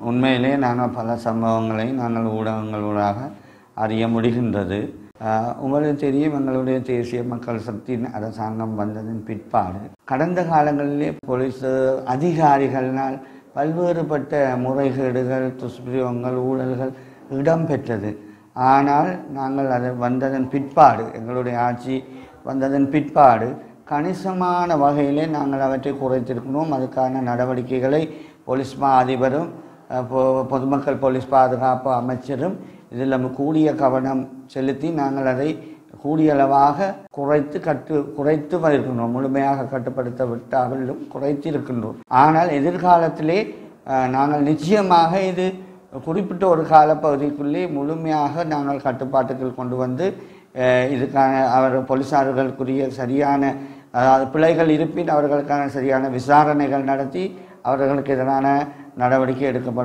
உண்மையிலே நாங்கள் பல சம்பவங்களை நாங்கள் ஊடகங்களூடாக அறிய முடிகின்றது. உங்களுக்கு தெரியும், எங்களுடைய தேசிய மக்கள் சக்தி அரசாங்கம் வந்ததன் பிற்பாடு கடந்த காலங்களிலே போலீஸ் அதிகாரிகளினால் பல்வேறுபட்ட முறைகேடுகள், துஷ்பிரயோகங்கள், ஊழல்கள் இடம்பெற்றது. ஆனால் நாங்கள் அதை வந்ததன் பிற்பாடு, எங்களுடைய ஆட்சி வந்ததன் பிற்பாடு கணிசமான வகையிலே நாங்கள் அவற்றை குறைத்திருக்கிறோம். அதுக்கான நடவடிக்கைகளை போலீஸ் மா அதிபரும் பொதுமக்கள் போலீஸ் பாதுகாப்பு அமைச்சரும் இதில் கூடிய கவனம் செலுத்தி நாங்கள் அதை கூடியளவாக குறைத்து வருகின்றோம். முழுமையாக கட்டுப்படுத்த விட்டாலும் குறைத்திருக்கின்றோம். ஆனால் எதிர்காலத்திலே நாங்கள் நிச்சயமாக இது குறிப்பிட்ட ஒரு காலப்பகுதிக்குள்ளே முழுமையாக நாங்கள் கட்டுப்பாட்டுக்குள் கொண்டு வந்து இதுக்கான போலீசார்களுக்குரிய சரியான, அதாவது பிழைகள் இருப்பின் அவர்களுக்கான சரியான விசாரணைகள் நடத்தி அவர்களுக்கு எதிரான நடவடிக்கை எடுக்கப்படும்.